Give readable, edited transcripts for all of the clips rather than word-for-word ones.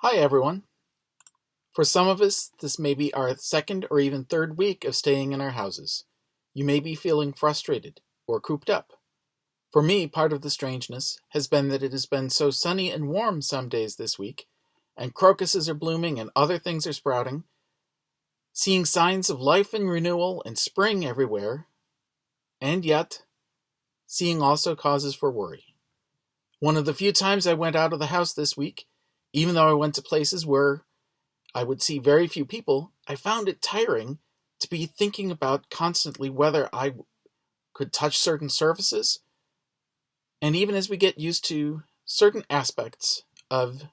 Hi, everyone. For some of us, this may be our second or even third week of staying in our houses. You may be feeling frustrated or cooped up. For me, part of the strangeness has been that it has been so sunny and warm some days this week, and crocuses are blooming and other things are sprouting, seeing signs of life and renewal and spring everywhere, and yet, seeing also causes for worry. One of the few times I went out of the house this week, even though I went to places where I would see very few people, I found it tiring to be thinking about constantly whether I could touch certain surfaces. And even as we get used to certain aspects of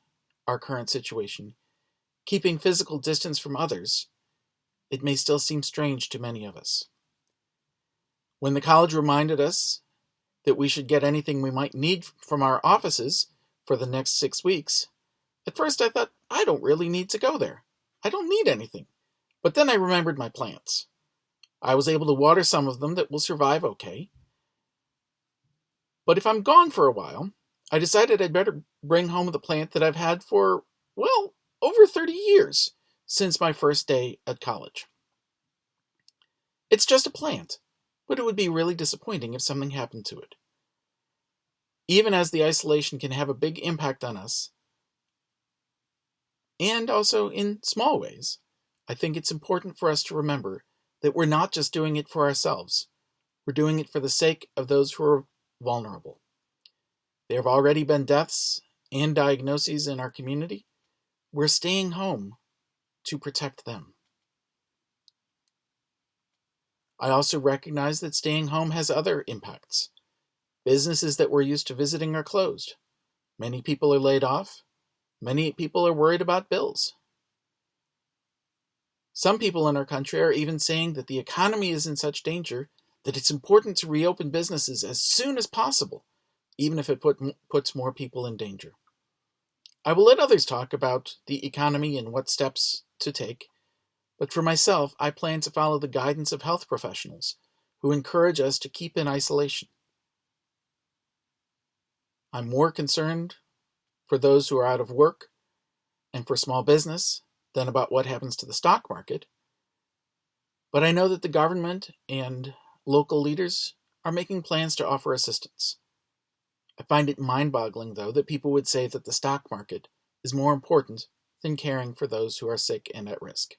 our current situation, keeping physical distance from others, it may still seem strange to many of us. When the college reminded us that we should get anything we might need from our offices for the next 6 weeks, at first I thought, I don't really need to go there. I don't need anything. But then I remembered my plants. I was able to water some of them that will survive okay. But if I'm gone for a while, I decided I'd better bring home the plant that I've had for, well, over 30 years since my first day at college. It's just a plant, but it would be really disappointing if something happened to it. Even as the isolation can have a big impact on us, and also in small ways, I think it's important for us to remember that we're not just doing it for ourselves. We're doing it for the sake of those who are vulnerable. There have already been deaths and diagnoses in our community. We're staying home to protect them. I also recognize that staying home has other impacts. Businesses that we're used to visiting are closed. Many people are laid off. Many people are worried about bills. Some people in our country are even saying that the economy is in such danger that it's important to reopen businesses as soon as possible, even if it puts more people in danger. I will let others talk about the economy and what steps to take, but for myself, I plan to follow the guidance of health professionals who encourage us to keep in isolation. I'm more concerned for those who are out of work and for small business than about what happens to the stock market. But I know that the government and local leaders are making plans to offer assistance. I find it mind-boggling, though, that people would say that the stock market is more important than caring for those who are sick and at risk.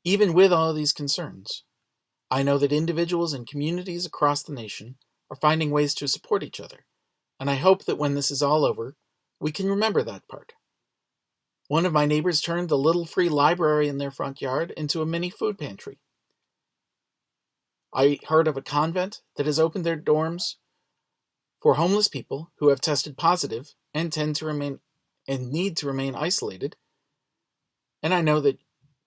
Even with all of these concerns, I know that individuals and communities across the nation are finding ways to support each other, and I hope that when this is all over, we can remember that part. One of my neighbors turned the little free library in their front yard into a mini food pantry. I heard of a convent that has opened their dorms for homeless people who have tested positive and need to remain isolated. And I know that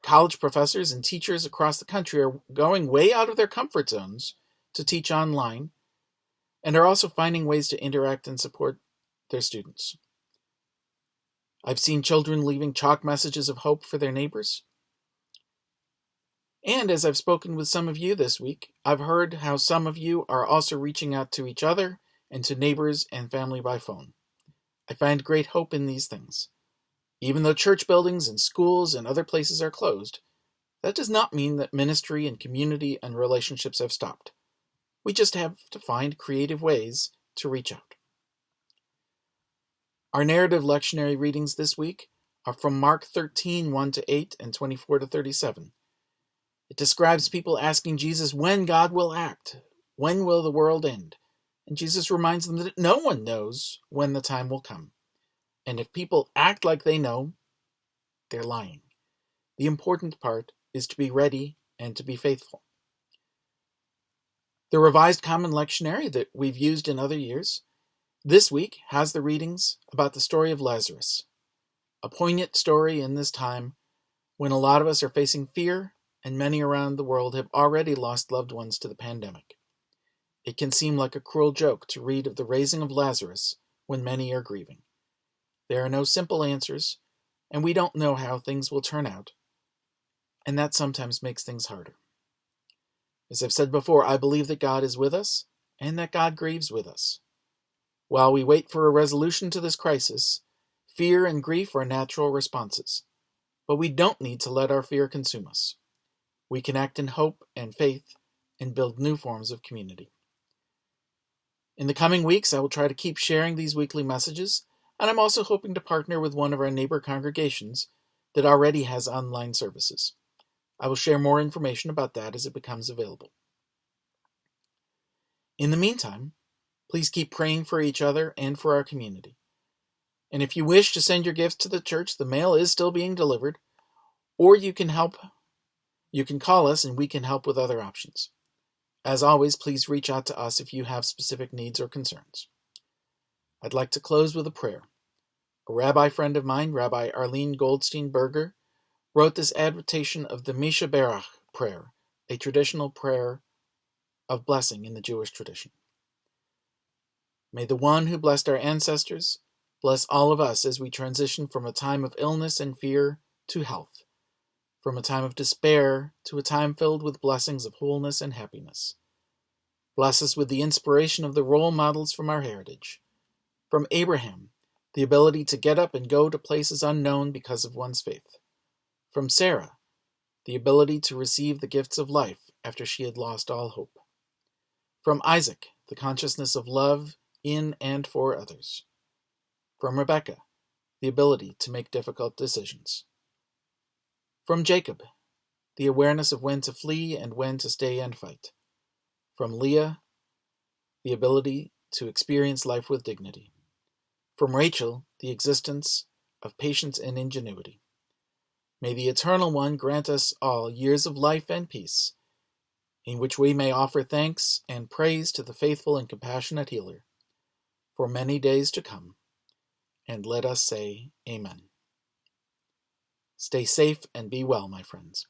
college professors and teachers across the country are going way out of their comfort zones to teach online and are also finding ways to interact and support their students. I've seen children leaving chalk messages of hope for their neighbors. And as I've spoken with some of you this week, I've heard how some of you are also reaching out to each other and to neighbors and family by phone. I find great hope in these things. Even though church buildings and schools and other places are closed, that does not mean that ministry and community and relationships have stopped. We just have to find creative ways to reach out. Our narrative lectionary readings this week are from Mark 13, 1-8 and 24-37. It describes people asking Jesus when God will act, when will the world end? And Jesus reminds them that no one knows when the time will come. And if people act like they know, they're lying. The important part is to be ready and to be faithful. The Revised Common Lectionary that we've used in other years this week has the readings about the story of Lazarus, a poignant story in this time when a lot of us are facing fear and many around the world have already lost loved ones to the pandemic. It can seem like a cruel joke to read of the raising of Lazarus when many are grieving. There are no simple answers, and we don't know how things will turn out, and that sometimes makes things harder. As I've said before, I believe that God is with us and that God grieves with us. While we wait for a resolution to this crisis, Fear and grief are natural responses, but we don't need to let our fear consume us. We can act in hope and faith and build new forms of community. In the coming weeks, I will try to keep sharing these weekly messages, and I'm also hoping to partner with one of our neighbor congregations that already has online services. I will share more information about that as it becomes available. In the meantime, please keep praying for each other and for our community. And if you wish to send your gifts to the church, the mail is still being delivered, or you can call us and we can help with other options. As always, please reach out to us if you have specific needs or concerns. I'd like to close with a prayer. A rabbi friend of mine, Rabbi Arlene Goldstein Berger, wrote this adaptation of the Misha Berach prayer, a traditional prayer of blessing in the Jewish tradition. May the one who blessed our ancestors bless all of us as we transition from a time of illness and fear to health, from a time of despair to a time filled with blessings of wholeness and happiness. Bless us with the inspiration of the role models from our heritage. From Abraham, the ability to get up and go to places unknown because of one's faith. From Sarah, the ability to receive the gifts of life after she had lost all hope. From Isaac, the consciousness of love in and for others. From Rebecca, the ability to make difficult decisions. From Jacob, the awareness of when to flee and when to stay and fight. From Leah, the ability to experience life with dignity. From Rachel, the existence of patience and ingenuity. May the Eternal One grant us all years of life and peace, in which we may offer thanks and praise to the faithful and compassionate Healer for many days to come, and let us say Amen. Stay safe and be well, my friends.